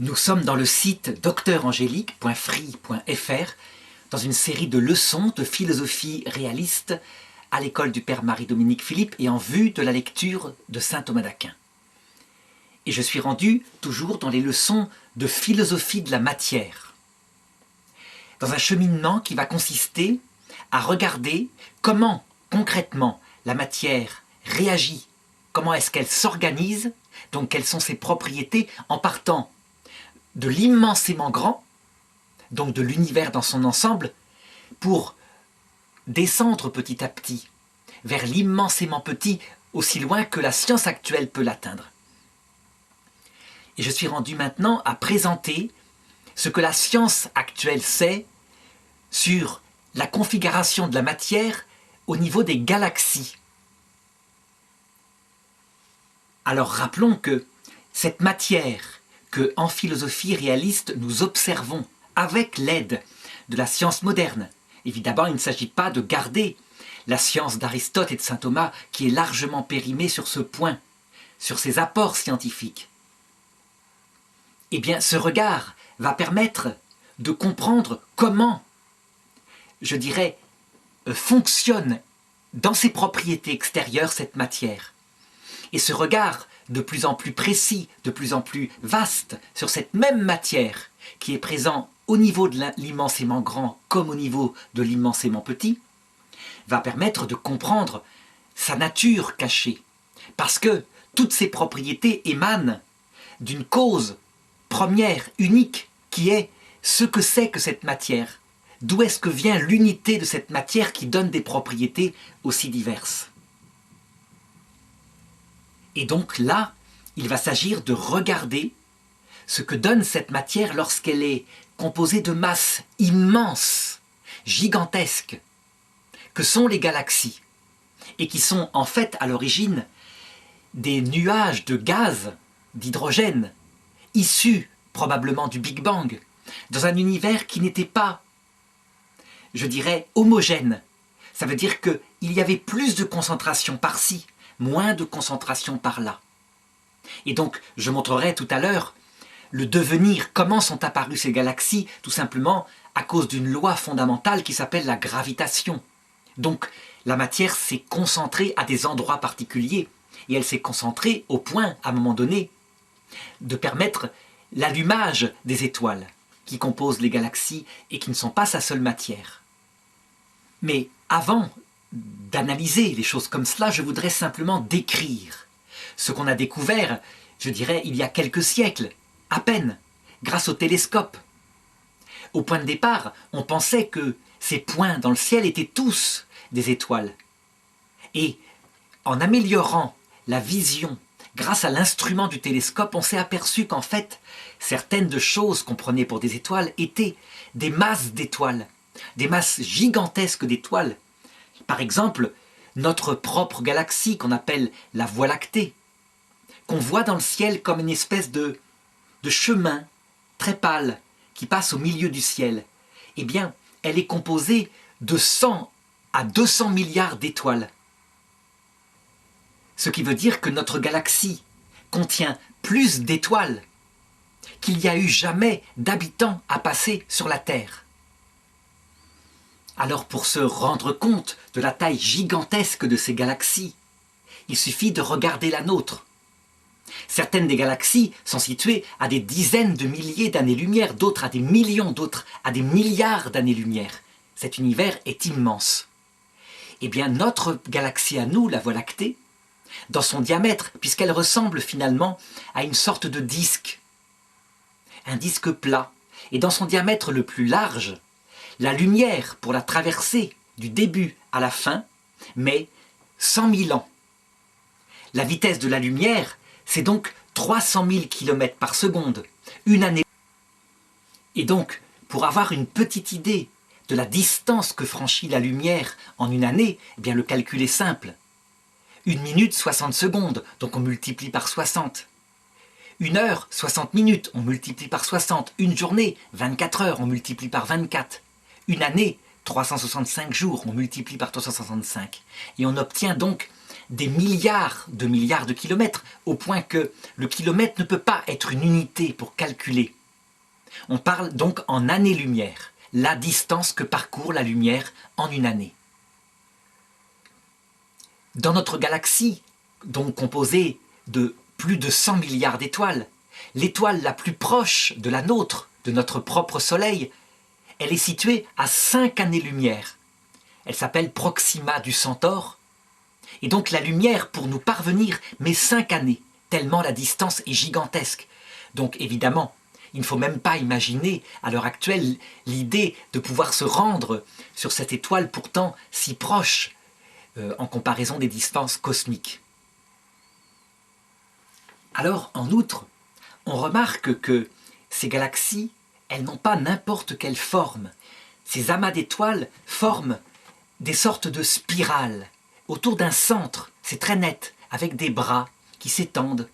Nous sommes dans le site docteurangélique.free.fr dans une série de leçons de philosophie réaliste à l'école du Père Marie-Dominique Philippe et en vue de la lecture de saint Thomas d'Aquin. Et je suis rendu toujours dans les leçons de philosophie de la matière, dans un cheminement qui va consister à regarder comment concrètement la matière réagit, comment est-ce qu'elle s'organise, donc quelles sont ses propriétés en partant de l'immensément grand, donc de l'univers dans son ensemble, pour descendre petit à petit vers l'immensément petit, aussi loin que la science actuelle peut l'atteindre. Et je suis rendu maintenant à présenter ce que la science actuelle sait sur la configuration de la matière au niveau des galaxies. Alors rappelons que cette matière que, en philosophie réaliste, nous observons avec l'aide de la science moderne. Évidemment, il ne s'agit pas de garder la science d'Aristote et de saint Thomas qui est largement périmée sur ce point, sur ses apports scientifiques. Eh bien, ce regard va permettre de comprendre comment, je dirais, fonctionne dans ses propriétés extérieures cette matière. Et ce regard de plus en plus précis, de plus en plus vaste sur cette même matière qui est présent au niveau de l'immensément grand comme au niveau de l'immensément petit, va permettre de comprendre sa nature cachée. Parce que toutes ces propriétés émanent d'une cause première, unique, qui est ce que c'est que cette matière. D'où est-ce que vient l'unité de cette matière qui donne des propriétés aussi diverses? Et donc là, il va s'agir de regarder ce que donne cette matière lorsqu'elle est composée de masses immenses, gigantesques, que sont les galaxies, et qui sont en fait à l'origine des nuages de gaz, d'hydrogène, issus probablement du Big Bang, dans un univers qui n'était pas, je dirais, homogène. Ça veut dire qu'il y avait plus de concentration par-ci, moins de concentration par là. Et donc, je montrerai tout à l'heure le devenir, comment sont apparues ces galaxies, tout simplement à cause d'une loi fondamentale qui s'appelle la gravitation. Donc, la matière s'est concentrée à des endroits particuliers, et elle s'est concentrée au point, à un moment donné, de permettre l'allumage des étoiles qui composent les galaxies et qui ne sont pas sa seule matière. Mais avant d'analyser les choses comme cela, je voudrais simplement décrire ce qu'on a découvert, je dirais, il y a quelques siècles, à peine, grâce au télescope. Au point de départ, on pensait que ces points dans le ciel étaient tous des étoiles. Et en améliorant la vision grâce à l'instrument du télescope, on s'est aperçu qu'en fait, certaines de choses qu'on prenait pour des étoiles étaient des masses d'étoiles, des masses gigantesques d'étoiles. Par exemple, notre propre galaxie qu'on appelle la Voie lactée, qu'on voit dans le ciel comme une espèce de chemin très pâle qui passe au milieu du ciel. Eh bien, elle est composée de 100 à 200 milliards d'étoiles. Ce qui veut dire que notre galaxie contient plus d'étoiles qu'il n'y a eu jamais d'habitants à passer sur la Terre. Alors pour se rendre compte de la taille gigantesque de ces galaxies, il suffit de regarder la nôtre. Certaines des galaxies sont situées à des dizaines de milliers d'années-lumière, d'autres à des millions, d'autres à des milliards d'années-lumière. Cet univers est immense. Eh bien notre galaxie à nous, la Voie lactée, dans son diamètre, puisqu'elle ressemble finalement à une sorte de disque, un disque plat, et dans son diamètre le plus large, la lumière, pour la traverser du début à la fin, met 100 000 ans. La vitesse de la lumière, c'est donc 300 000 km par seconde, une année. Et donc, pour avoir une petite idée de la distance que franchit la lumière en une année, eh bien le calcul est simple. 1 minute, 60 secondes, donc on multiplie par 60. 1 heure, 60 minutes, on multiplie par 60. Une journée, 24 heures, on multiplie par 24. Une année, 365 jours, on multiplie par 365. Et on obtient donc des milliards de kilomètres, au point que le kilomètre ne peut pas être une unité pour calculer. On parle donc en années-lumière, la distance que parcourt la lumière en une année. Dans notre galaxie, donc composée de plus de 100 milliards d'étoiles, l'étoile la plus proche de la nôtre, de notre propre Soleil, elle est située à 5 années-lumière. Elle s'appelle Proxima du Centaure. Et donc la lumière, pour nous parvenir, met 5 années, tellement la distance est gigantesque. Donc évidemment, il ne faut même pas imaginer, à l'heure actuelle, l'idée de pouvoir se rendre sur cette étoile pourtant si proche en comparaison des distances cosmiques. Alors, en outre, on remarque que ces galaxies, elles n'ont pas n'importe quelle forme. Ces amas d'étoiles forment des sortes de spirales autour d'un centre, c'est très net, avec des bras qui s'étendent.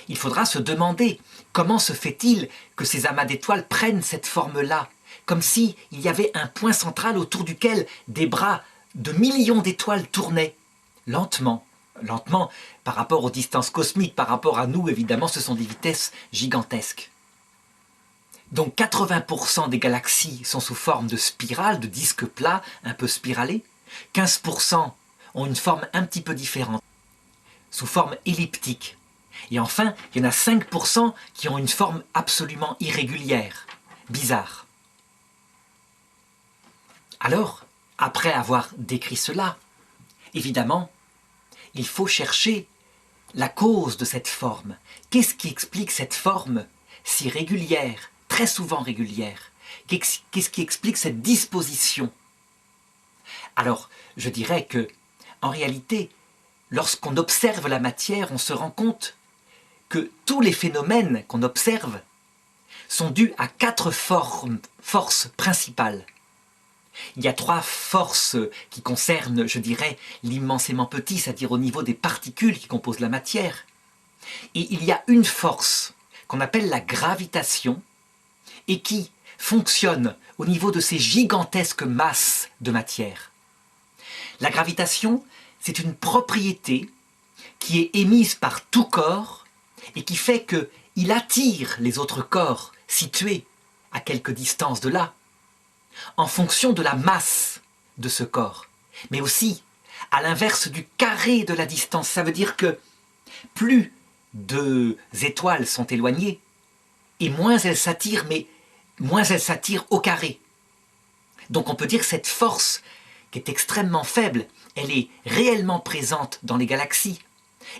Il faudra se demander comment se fait-il que ces amas d'étoiles prennent cette forme-là, comme s'il y avait un point central autour duquel des bras de millions d'étoiles tournaient, lentement. Lentement par rapport aux distances cosmiques, par rapport à nous, évidemment, ce sont des vitesses gigantesques. Donc 80% des galaxies sont sous forme de spirale, de disques plats, un peu spiralés. 15% ont une forme un petit peu différente, sous forme elliptique. Et enfin, il y en a 5% qui ont une forme absolument irrégulière, bizarre. Alors, après avoir décrit cela, évidemment, il faut chercher la cause de cette forme. Qu'est-ce qui explique cette forme si régulière, très souvent régulière? Qu'est-ce qui explique cette disposition? Alors, je dirais que, en réalité, lorsqu'on observe la matière, on se rend compte que tous les phénomènes qu'on observe sont dus à 4 forces principales. Il y a 3 forces qui concernent, je dirais, l'immensément petit, c'est-à-dire au niveau des particules qui composent la matière. Et il y a une force qu'on appelle la gravitation et qui fonctionne au niveau de ces gigantesques masses de matière. La gravitation, c'est une propriété qui est émise par tout corps et qui fait qu'il attire les autres corps situés à quelque distance de là, en fonction de la masse de ce corps, mais aussi à l'inverse du carré de la distance. Ça veut dire que plus deux étoiles sont éloignées, et moins elles s'attirent, mais moins elles s'attirent au carré. Donc on peut dire que cette force, qui est extrêmement faible, elle est réellement présente dans les galaxies,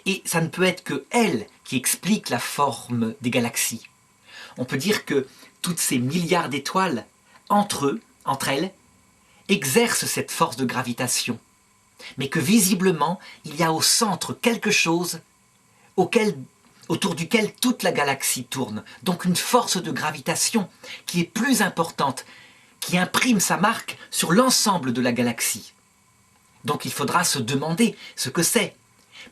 et ça ne peut être que elle qui explique la forme des galaxies. On peut dire que toutes ces milliards d'étoiles, entre elles, exercent cette force de gravitation, mais que visiblement, il y a au centre quelque chose autour duquel toute la galaxie tourne. Donc une force de gravitation qui est plus importante, qui imprime sa marque sur l'ensemble de la galaxie. Donc il faudra se demander ce que c'est,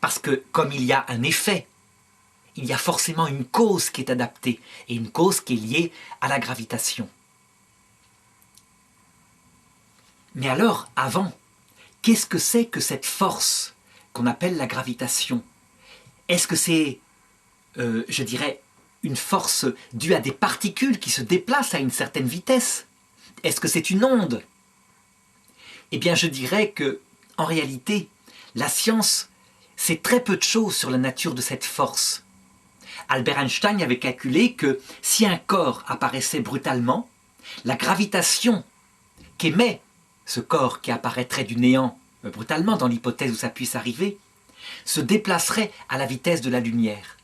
parce que comme il y a un effet, il y a forcément une cause qui est adaptée, et une cause qui est liée à la gravitation. Mais alors, avant, qu'est-ce que c'est que cette force qu'on appelle la gravitation? Est-ce que c'est, je dirais, une force due à des particules qui se déplacent à une certaine vitesse? Est-ce que c'est une onde? Eh bien, je dirais que, en réalité, la science sait très peu de choses sur la nature de cette force. Albert Einstein avait calculé que si un corps apparaissait brutalement, la gravitation qu'émet ce corps qui apparaîtrait du néant brutalement, dans l'hypothèse où ça puisse arriver, se déplacerait à la vitesse de la lumière.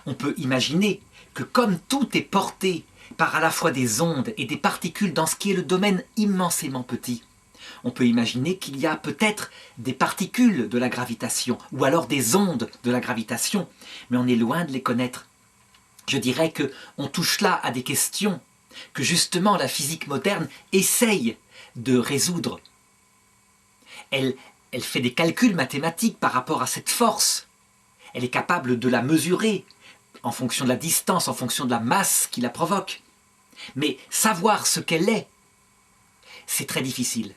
On peut imaginer que comme tout est porté par à la fois des ondes et des particules dans ce qui est le domaine immensément petit, on peut imaginer qu'il y a peut-être des particules de la gravitation, ou alors des ondes de la gravitation, mais on est loin de les connaître. Je dirais qu'on touche là à des questions que justement la physique moderne essaye de résoudre. Elle fait des calculs mathématiques par rapport à cette force. Elle est capable de la mesurer en fonction de la distance, en fonction de la masse qui la provoque. Mais savoir ce qu'elle est, c'est très difficile.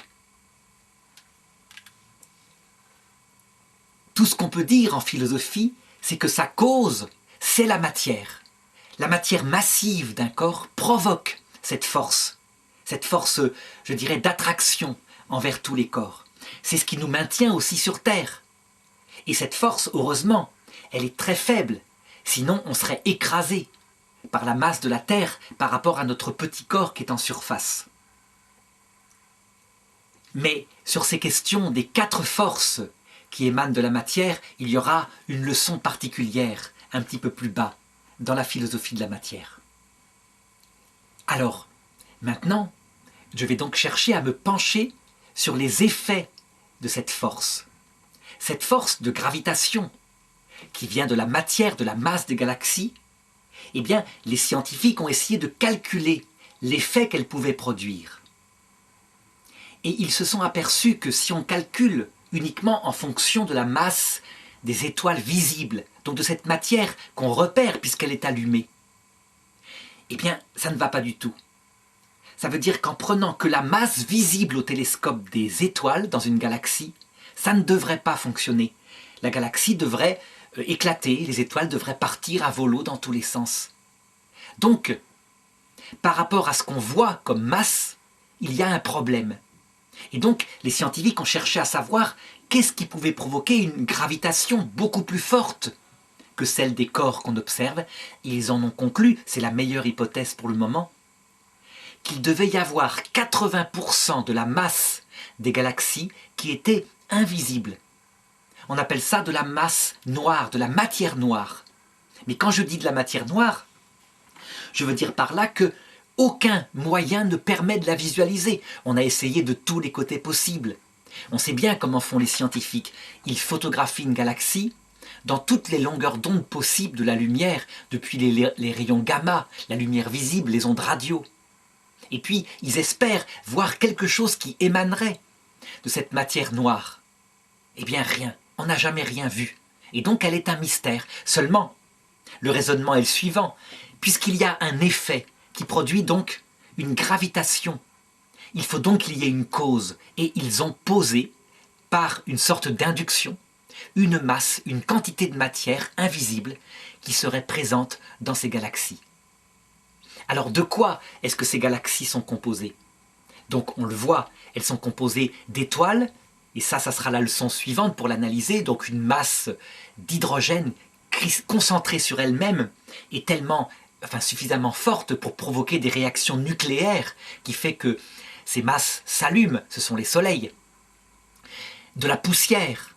Tout ce qu'on peut dire en philosophie, c'est que sa cause, c'est la matière. La matière massive d'un corps provoque cette force, je dirais, d'attraction envers tous les corps. C'est ce qui nous maintient aussi sur Terre. Et cette force, heureusement, elle est très faible, sinon on serait écrasé par la masse de la Terre par rapport à notre petit corps qui est en surface. Mais sur ces questions des 4 forces qui émanent de la matière, il y aura une leçon particulière, un petit peu plus bas, dans la philosophie de la matière. Alors, maintenant, je vais donc chercher à me pencher sur les effets de cette force de gravitation qui vient de la matière, de la masse des galaxies. Eh bien, les scientifiques ont essayé de calculer l'effet qu'elle pouvait produire. Et ils se sont aperçus que si on calcule uniquement en fonction de la masse des étoiles visibles, donc de cette matière qu'on repère puisqu'elle est allumée, eh bien, ça ne va pas du tout. Ça veut dire qu'en prenant que la masse visible au télescope des étoiles dans une galaxie, ça ne devrait pas fonctionner. La galaxie devrait éclater, les étoiles devraient partir à volo dans tous les sens. Donc, par rapport à ce qu'on voit comme masse, il y a un problème. Et donc, les scientifiques ont cherché à savoir qu'est-ce qui pouvait provoquer une gravitation beaucoup plus forte que celle des corps qu'on observe. Et ils en ont conclu, c'est la meilleure hypothèse pour le moment, qu'il devait y avoir 80% de la masse des galaxies qui était invisible. On appelle ça de la masse noire, de la matière noire. Mais quand je dis de la matière noire, je veux dire par là que aucun moyen ne permet de la visualiser. On a essayé de tous les côtés possibles. On sait bien comment font les scientifiques. Ils photographient une galaxie dans toutes les longueurs d'onde possibles de la lumière, depuis les rayons gamma, la lumière visible, les ondes radio. Et puis, ils espèrent voir quelque chose qui émanerait de cette matière noire. Eh bien, rien. On n'a jamais rien vu. Et donc, elle est un mystère. Seulement, le raisonnement est le suivant. Puisqu'il y a un effet qui produit donc une gravitation, il faut donc qu'il y ait une cause. Et ils ont posé, par une sorte d'induction, une masse, une quantité de matière invisible qui serait présente dans ces galaxies. Alors, de quoi est-ce que ces galaxies sont composées? Donc, on le voit, elles sont composées d'étoiles, et ça sera la leçon suivante pour l'analyser. Donc, une masse d'hydrogène concentrée sur elle-même est suffisamment forte pour provoquer des réactions nucléaires qui fait que ces masses s'allument, ce sont les soleils. De la poussière,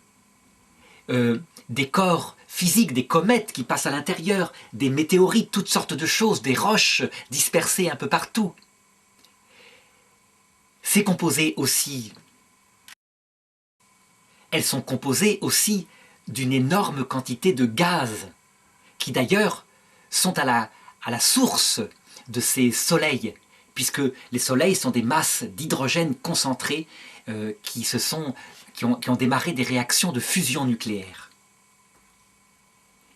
des corps physiques, des comètes qui passent à l'intérieur, des météorites, toutes sortes de choses, des roches dispersées un peu partout. C'est composé aussi, elles sont composées aussi d'une énorme quantité de gaz, qui d'ailleurs sont à la source de ces soleils, puisque les soleils sont des masses d'hydrogène concentrées qui ont démarré des réactions de fusion nucléaire.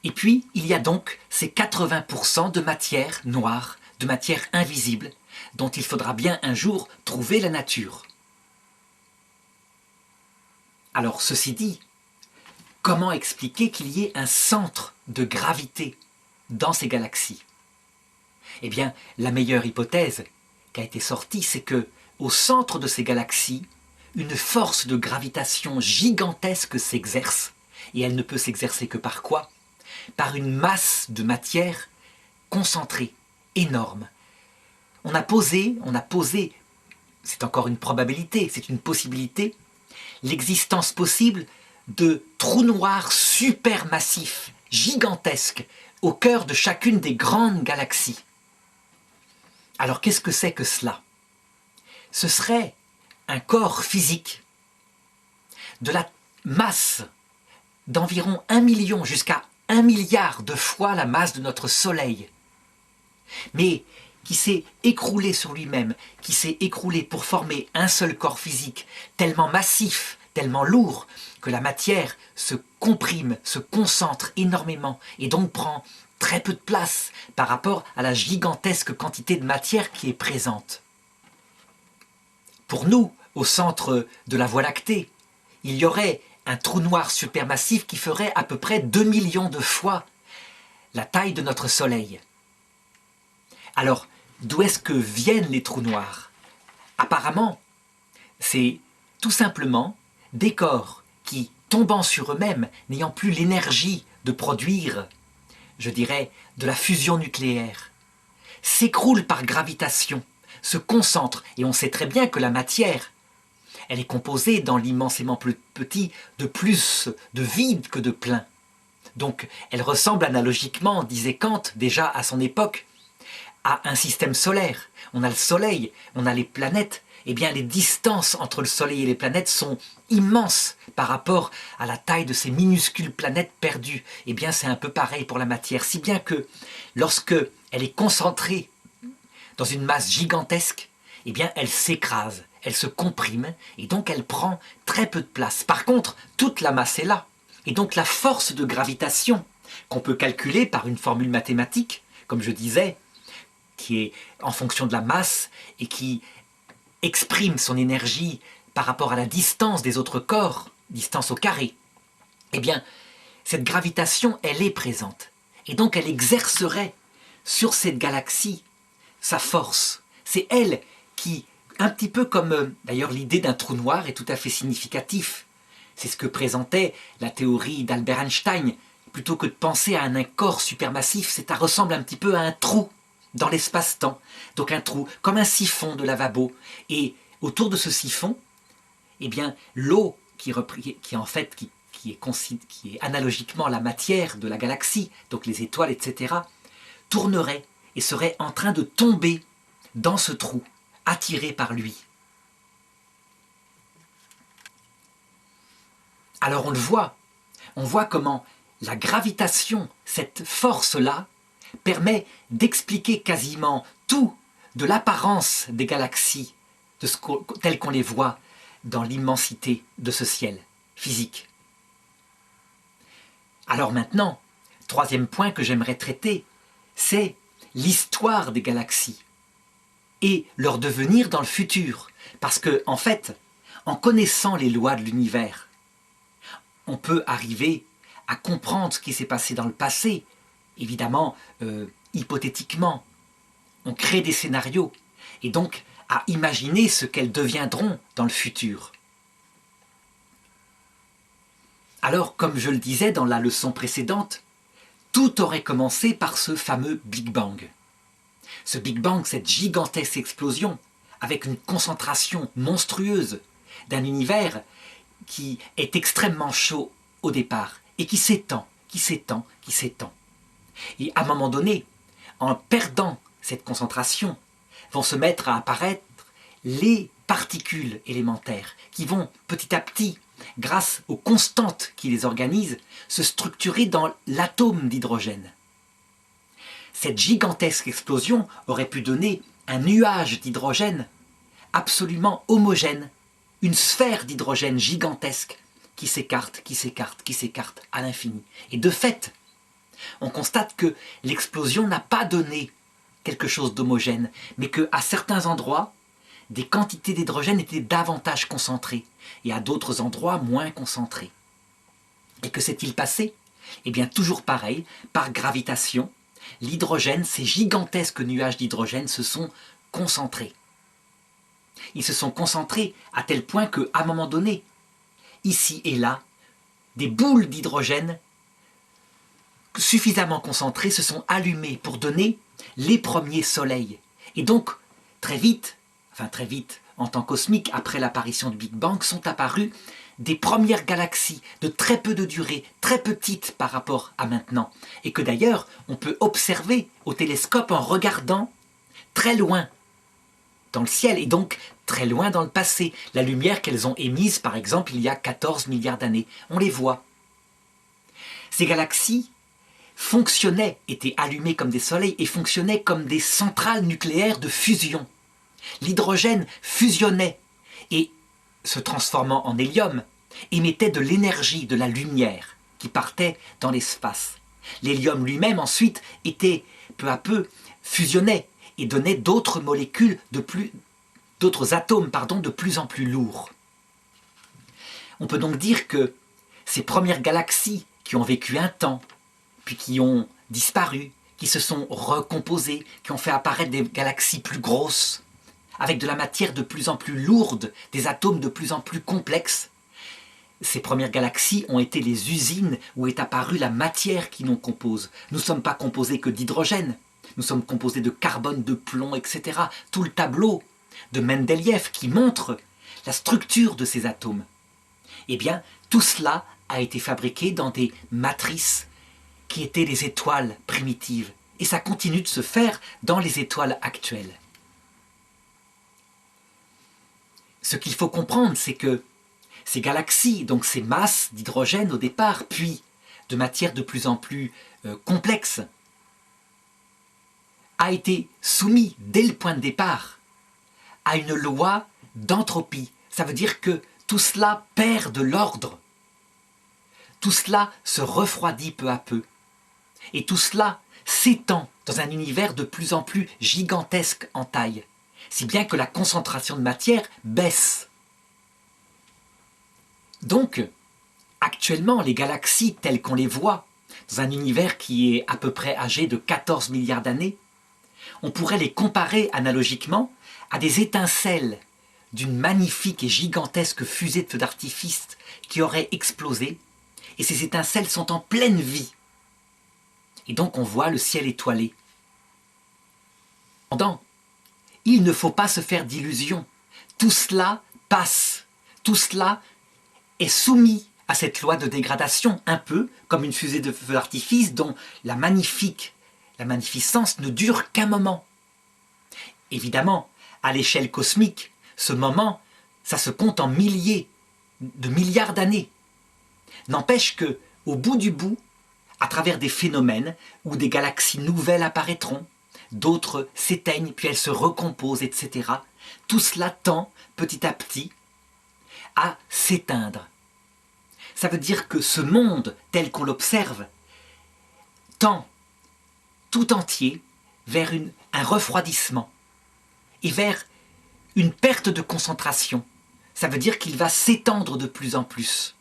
Et puis, il y a donc ces 80% de matière noire, de matière invisible, dont il faudra bien un jour trouver la nature. Alors, ceci dit, comment expliquer qu'il y ait un centre de gravité dans ces galaxies? Eh bien, la meilleure hypothèse qui a été sortie, c'est que, au centre de ces galaxies, une force de gravitation gigantesque s'exerce, et elle ne peut s'exercer que par quoi? Par une masse de matière concentrée, énorme. On a posé, c'est encore une probabilité, c'est une possibilité, l'existence possible de trous noirs supermassifs, gigantesques, au cœur de chacune des grandes galaxies. Alors qu'est-ce que c'est que cela? Ce serait un corps physique de la masse d'environ 1 million jusqu'à 1 milliard de fois la masse de notre Soleil, mais qui s'est écroulé sur lui-même, qui s'est écroulé pour former un seul corps physique, tellement massif, tellement lourd, que la matière se comprime, se concentre énormément, et donc prend très peu de place par rapport à la gigantesque quantité de matière qui est présente. Pour nous, au centre de la Voie lactée, il y aurait un trou noir supermassif qui ferait à peu près 2 millions de fois la taille de notre Soleil. Alors, d'où est-ce que viennent les trous noirs? Apparemment, c'est tout simplement des corps qui, tombant sur eux-mêmes, n'ayant plus l'énergie de produire, je dirais, de la fusion nucléaire, s'écroulent par gravitation, se concentrent, et on sait très bien que la matière, elle est composée dans l'immensément plus petit de plus de vide que de plein. Donc elle ressemble analogiquement, disait Kant déjà à son époque, à un système solaire. On a le Soleil, on a les planètes. Eh bien, les distances entre le Soleil et les planètes sont immenses par rapport à la taille de ces minuscules planètes perdues. Eh bien, c'est un peu pareil pour la matière, si bien que lorsque elle est concentrée dans une masse gigantesque, eh bien, elle s'écrase, elle se comprime, et donc elle prend très peu de place. Par contre, toute la masse est là. Et donc la force de gravitation, qu'on peut calculer par une formule mathématique, comme je disais, qui est en fonction de la masse et qui exprime son énergie par rapport à la distance des autres corps, distance au carré, eh bien, cette gravitation, elle est présente. Et donc, elle exercerait sur cette galaxie sa force. C'est elle qui, un petit peu comme, d'ailleurs, l'idée d'un trou noir est tout à fait significatif. C'est ce que présentait la théorie d'Albert Einstein. Plutôt que de penser à un corps supermassif, ça ressemble un petit peu à un trou dans l'espace-temps. Donc un trou, comme un siphon de lavabo. Et autour de ce siphon, eh bien, l'eau qui est analogiquement la matière de la galaxie, donc les étoiles, etc., tournerait et serait en train de tomber dans ce trou, attiré par lui. Alors on voit comment la gravitation, cette force-là, permet d'expliquer quasiment tout de l'apparence des galaxies telles qu'on les voit dans l'immensité de ce ciel physique. Alors maintenant, troisième point que j'aimerais traiter, c'est l'histoire des galaxies et leur devenir dans le futur. Parce que, en fait, en connaissant les lois de l'univers, on peut arriver à comprendre ce qui s'est passé dans le passé. Évidemment, hypothétiquement, on crée des scénarios et donc à imaginer ce qu'elles deviendront dans le futur. Alors, comme je le disais dans la leçon précédente, tout aurait commencé par ce fameux Big Bang. Ce Big Bang, cette gigantesque explosion, avec une concentration monstrueuse d'un univers qui est extrêmement chaud au départ et qui s'étend, qui s'étend, qui s'étend. Et à un moment donné, en perdant cette concentration, vont se mettre à apparaître les particules élémentaires qui vont petit à petit, grâce aux constantes qui les organisent, se structurer dans l'atome d'hydrogène. Cette gigantesque explosion aurait pu donner un nuage d'hydrogène absolument homogène, une sphère d'hydrogène gigantesque qui s'écarte, qui s'écarte, qui s'écarte à l'infini. Et de fait, on constate que l'explosion n'a pas donné quelque chose d'homogène, mais qu'à certains endroits, des quantités d'hydrogène étaient davantage concentrées, et à d'autres endroits moins concentrées. Et que s'est-il passé? Eh bien, toujours pareil, par gravitation, l'hydrogène, ces gigantesques nuages d'hydrogène se sont concentrés. Ils se sont concentrés à tel point qu'à un moment donné, ici et là, des boules d'hydrogène suffisamment concentrées se sont allumées pour donner les premiers soleils. Et donc, très vite, en temps cosmique, après l'apparition du Big Bang, sont apparues des premières galaxies de très peu de durée, très petites par rapport à maintenant. Et que d'ailleurs, on peut observer au télescope en regardant très loin dans le ciel, et donc très loin dans le passé. La lumière qu'elles ont émise, par exemple, il y a 14 milliards d'années. On les voit. Ces galaxies fonctionnaient, étaient allumées comme des soleils, et fonctionnaient comme des centrales nucléaires de fusion. L'hydrogène fusionnait, et se transformant en hélium, émettait de l'énergie, de la lumière, qui partait dans l'espace. L'hélium lui-même, ensuite, était peu à peu fusionnait, et donnait d'autres molécules, d'autres atomes de plus en plus lourds. On peut donc dire que ces premières galaxies qui ont vécu un temps, puis qui ont disparu, qui se sont recomposées, qui ont fait apparaître des galaxies plus grosses, avec de la matière de plus en plus lourde, des atomes de plus en plus complexes. Ces premières galaxies ont été les usines où est apparue la matière qui nous compose. Nous ne sommes pas composés que d'hydrogène, nous sommes composés de carbone, de plomb, etc. Tout le tableau de Mendeleïev qui montre la structure de ces atomes. Eh bien, tout cela a été fabriqué dans des matrices qui étaient les étoiles primitives. Et ça continue de se faire dans les étoiles actuelles. Ce qu'il faut comprendre, c'est que ces galaxies, donc ces masses d'hydrogène au départ, puis de matière de plus en plus complexe, a été soumis dès le point de départ à une loi d'entropie. Ça veut dire que tout cela perd de l'ordre. Tout cela se refroidit peu à peu. Et tout cela s'étend dans un univers de plus en plus gigantesque en taille, si bien que la concentration de matière baisse. Donc, actuellement, les galaxies telles qu'on les voit, dans un univers qui est à peu près âgé de 14 milliards d'années, on pourrait les comparer analogiquement à des étincelles d'une magnifique et gigantesque fusée de feux d'artifice qui aurait explosé, et ces étincelles sont en pleine vie. Et donc on voit le ciel étoilé. Cependant, il ne faut pas se faire d'illusions. Tout cela passe. Tout cela est soumis à cette loi de dégradation, un peu comme une fusée de feu d'artifice dont la magnificence ne dure qu'un moment. Évidemment, à l'échelle cosmique, ce moment, ça se compte en milliers de milliards d'années. N'empêche que, au bout du bout, à travers des phénomènes où des galaxies nouvelles apparaîtront, d'autres s'éteignent, puis elles se recomposent, etc. Tout cela tend, petit à petit, à s'éteindre. Ça veut dire que ce monde, tel qu'on l'observe, tend tout entier vers un refroidissement et vers une perte de concentration. Ça veut dire qu'il va s'étendre de plus en plus.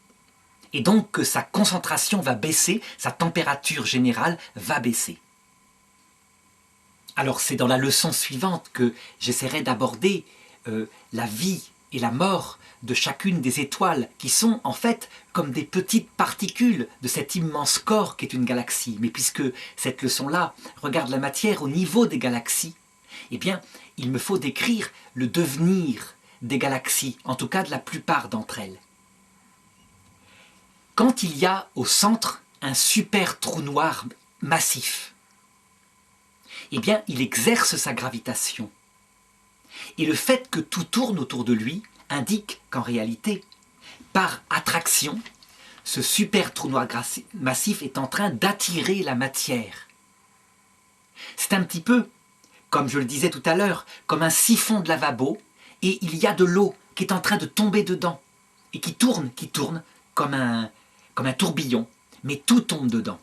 Et donc que sa concentration va baisser, sa température générale va baisser. Alors c'est dans la leçon suivante que j'essaierai d'aborder la vie et la mort de chacune des étoiles qui sont en fait comme des petites particules de cet immense corps qu'est une galaxie. Mais puisque cette leçon-là regarde la matière au niveau des galaxies, eh bien il me faut décrire le devenir des galaxies, en tout cas de la plupart d'entre elles. Quand il y a au centre un super trou noir massif, eh bien il exerce sa gravitation. Et le fait que tout tourne autour de lui indique qu'en réalité, par attraction, ce super trou noir massif est en train d'attirer la matière. C'est un petit peu, comme je le disais tout à l'heure, comme un siphon de lavabo, et il y a de l'eau qui est en train de tomber dedans, et qui tourne comme un tourbillon, mais tout tombe dedans.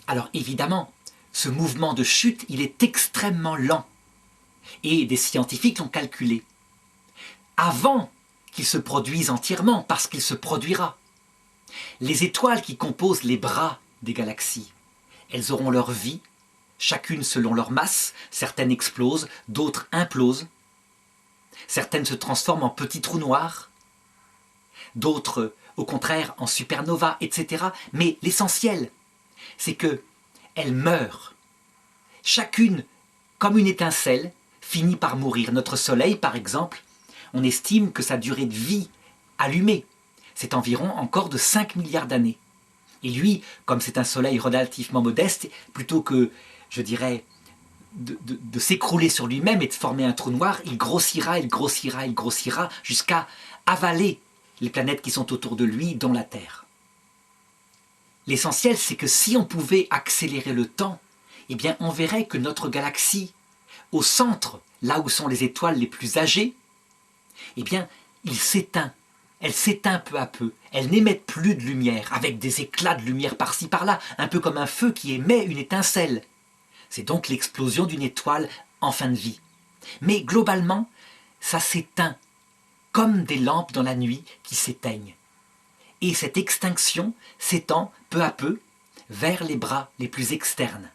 Alors évidemment, ce mouvement de chute, il est extrêmement lent. Et des scientifiques l'ont calculé. Avant qu'il se produise entièrement, parce qu'il se produira. Les étoiles qui composent les bras des galaxies, elles auront leur vie, chacune selon leur masse. Certaines explosent, d'autres implosent. Certaines se transforment en petits trous noirs. D'autres, au contraire, en supernova, etc. Mais l'essentiel, c'est qu'elles meurent. Chacune, comme une étincelle, finit par mourir. Notre Soleil, par exemple, on estime que sa durée de vie allumée, c'est environ encore de 5 milliards d'années. Et lui, comme c'est un Soleil relativement modeste, plutôt que, je dirais, de s'écrouler sur lui-même et de former un trou noir, il grossira, il grossira, il grossira, jusqu'à avaler les planètes qui sont autour de lui, dont la Terre. L'essentiel, c'est que si on pouvait accélérer le temps, eh bien, on verrait que notre galaxie, au centre, là où sont les étoiles les plus âgées, eh bien, il s'éteint. Elle s'éteint peu à peu. Elle n'émet plus de lumière, avec des éclats de lumière par-ci par-là, un peu comme un feu qui émet une étincelle. C'est donc l'explosion d'une étoile en fin de vie. Mais globalement, ça s'éteint comme des lampes dans la nuit qui s'éteignent. Et cette extinction s'étend peu à peu vers les bras les plus externes.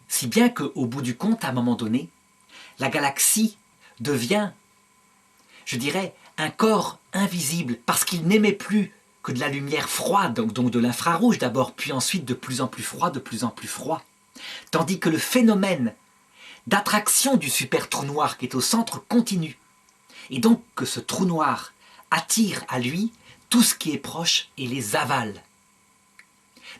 Si bien qu'au bout du compte, à un moment donné, la galaxie devient, je dirais, un corps invisible parce qu'il n'émet plus que de la lumière froide, donc de l'infrarouge d'abord, puis ensuite de plus en plus froid, de plus en plus froid. Tandis que le phénomène d'attraction du super trou noir qui est au centre continue. Et donc que ce trou noir attire à lui tout ce qui est proche et les avale.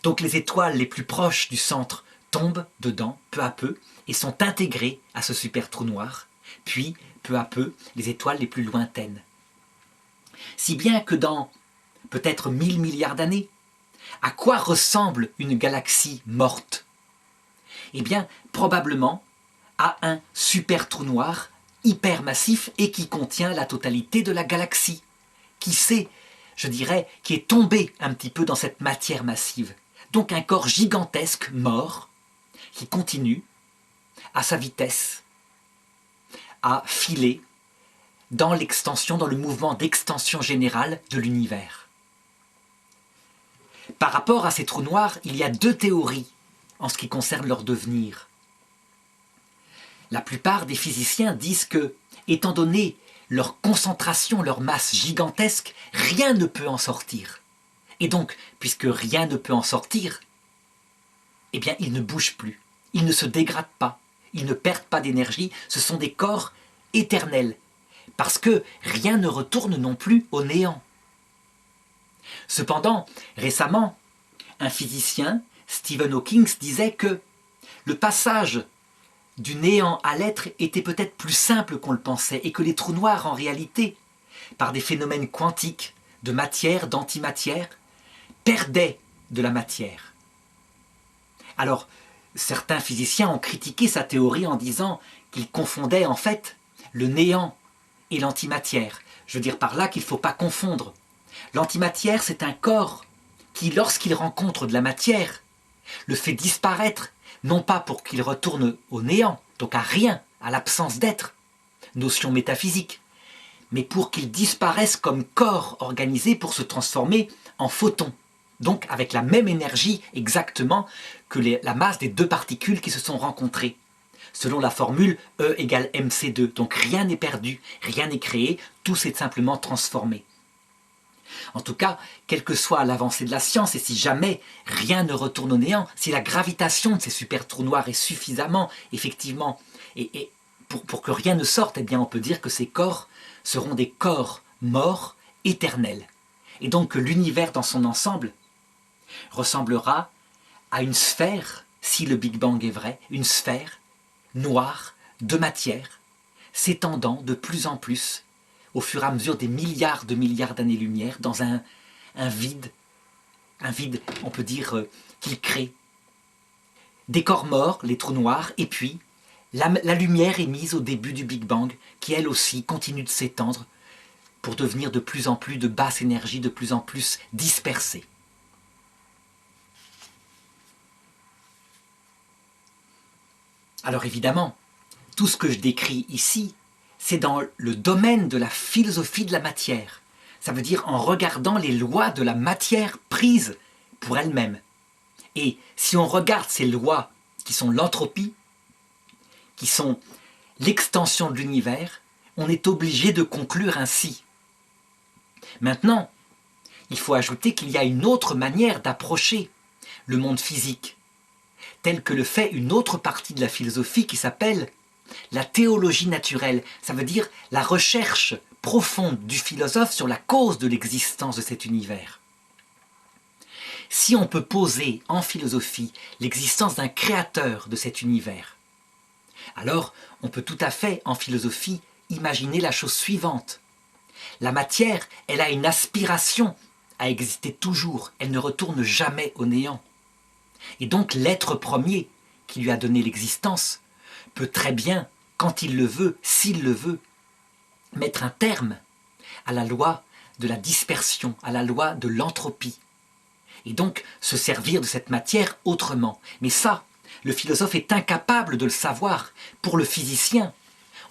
Donc les étoiles les plus proches du centre tombent dedans peu à peu et sont intégrées à ce super trou noir, puis peu à peu les étoiles les plus lointaines. Si bien que dans peut-être 1000 milliards d'années, à quoi ressemble une galaxie morte? Eh bien, probablement à un super trou noir hypermassif et qui contient la totalité de la galaxie, qui sait, je dirais, qui est tombé un petit peu dans cette matière massive. Donc un corps gigantesque, mort, qui continue à sa vitesse à filer dans l'extension, dans le mouvement d'extension générale de l'univers. Par rapport à ces trous noirs, il y a deux théories en ce qui concerne leur devenir. La plupart des physiciens disent que, étant donné leur concentration, leur masse gigantesque, rien ne peut en sortir. Et donc, puisque rien ne peut en sortir, eh bien, ils ne bougent plus, ils ne se dégradent pas, ils ne perdent pas d'énergie, ce sont des corps éternels, parce que rien ne retourne non plus au néant. Cependant, récemment, un physicien, Stephen Hawking, disait que le passage du néant à l'être était peut-être plus simple qu'on le pensait et que les trous noirs, en réalité, par des phénomènes quantiques, de matière, d'antimatière, perdaient de la matière. Alors, certains physiciens ont critiqué sa théorie en disant qu'il confondait en fait le néant et l'antimatière. Je veux dire par là qu'il ne faut pas confondre. L'antimatière, c'est un corps qui, lorsqu'il rencontre de la matière, le fait disparaître, non pas pour qu'il retourne au néant, donc à rien, à l'absence d'être, notion métaphysique, mais pour qu'il disparaisse comme corps organisé pour se transformer en photon, donc avec la même énergie exactement que la masse des deux particules qui se sont rencontrées, selon la formule E égale mc2. Donc rien n'est perdu, rien n'est créé, tout s'est simplement transformé. En tout cas, quelle que soit l'avancée de la science, et si jamais rien ne retourne au néant, si la gravitation de ces super trous noirs est suffisamment, effectivement, et pour que rien ne sorte, eh bien on peut dire que ces corps seront des corps morts éternels. Et donc que l'univers dans son ensemble ressemblera à une sphère, si le Big Bang est vrai, une sphère noire de matière, s'étendant de plus en plus au fur et à mesure des milliards de milliards d'années-lumière, dans un vide, on peut dire, qu'il crée. Des corps morts, les trous noirs, et puis la lumière émise au début du Big Bang, qui elle aussi continue de s'étendre pour devenir de plus en plus de basse énergie, de plus en plus dispersée. Alors évidemment, tout ce que je décris ici, c'est dans le domaine de la philosophie de la matière. Ça veut dire en regardant les lois de la matière prises pour elle-même. Et si on regarde ces lois qui sont l'entropie, qui sont l'extension de l'univers, on est obligé de conclure ainsi. Maintenant, il faut ajouter qu'il y a une autre manière d'approcher le monde physique, telle que le fait une autre partie de la philosophie qui s'appelle la théologie naturelle. Ça veut dire la recherche profonde du philosophe sur la cause de l'existence de cet univers. Si on peut poser en philosophie l'existence d'un créateur de cet univers, alors on peut tout à fait en philosophie imaginer la chose suivante. La matière, elle a une aspiration à exister toujours, elle ne retourne jamais au néant. Et donc l'être premier qui lui a donné l'existence peut très bien, quand il le veut, s'il le veut, mettre un terme à la loi de la dispersion, à la loi de l'entropie. Et donc se servir de cette matière autrement. Mais ça, le philosophe est incapable de le savoir. Pour le physicien,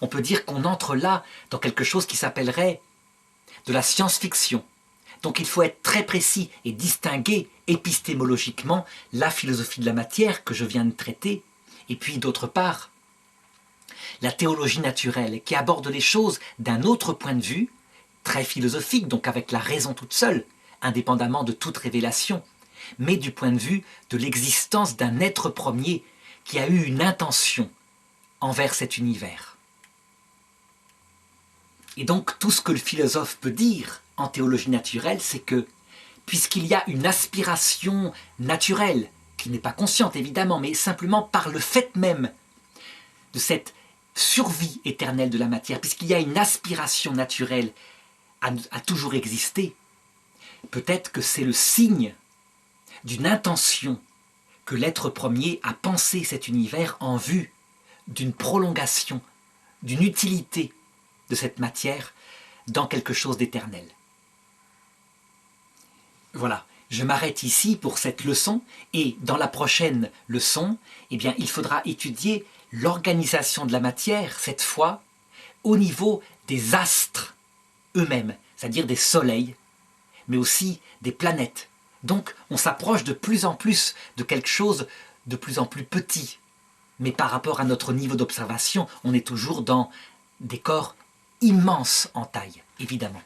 on peut dire qu'on entre là dans quelque chose qui s'appellerait de la science-fiction. Donc il faut être très précis et distinguer épistémologiquement la philosophie de la matière que je viens de traiter, et puis d'autre part, la théologie naturelle qui aborde les choses d'un autre point de vue, très philosophique, donc avec la raison toute seule, indépendamment de toute révélation, mais du point de vue de l'existence d'un être premier qui a eu une intention envers cet univers. Et donc tout ce que le philosophe peut dire en théologie naturelle, c'est que puisqu'il y a une aspiration naturelle, qui n'est pas consciente évidemment, mais simplement par le fait même de cette survie éternelle de la matière, puisqu'il y a une aspiration naturelle à toujours exister, peut-être que c'est le signe d'une intention que l'être premier a pensé cet univers en vue d'une prolongation, d'une utilité de cette matière dans quelque chose d'éternel. Voilà, je m'arrête ici pour cette leçon et dans la prochaine leçon, eh bien, il faudra étudier l'organisation de la matière, cette fois, au niveau des astres eux-mêmes, c'est-à-dire des soleils, mais aussi des planètes. Donc, on s'approche de plus en plus de quelque chose de plus en plus petit. Mais par rapport à notre niveau d'observation, on est toujours dans des corps immenses en taille, évidemment.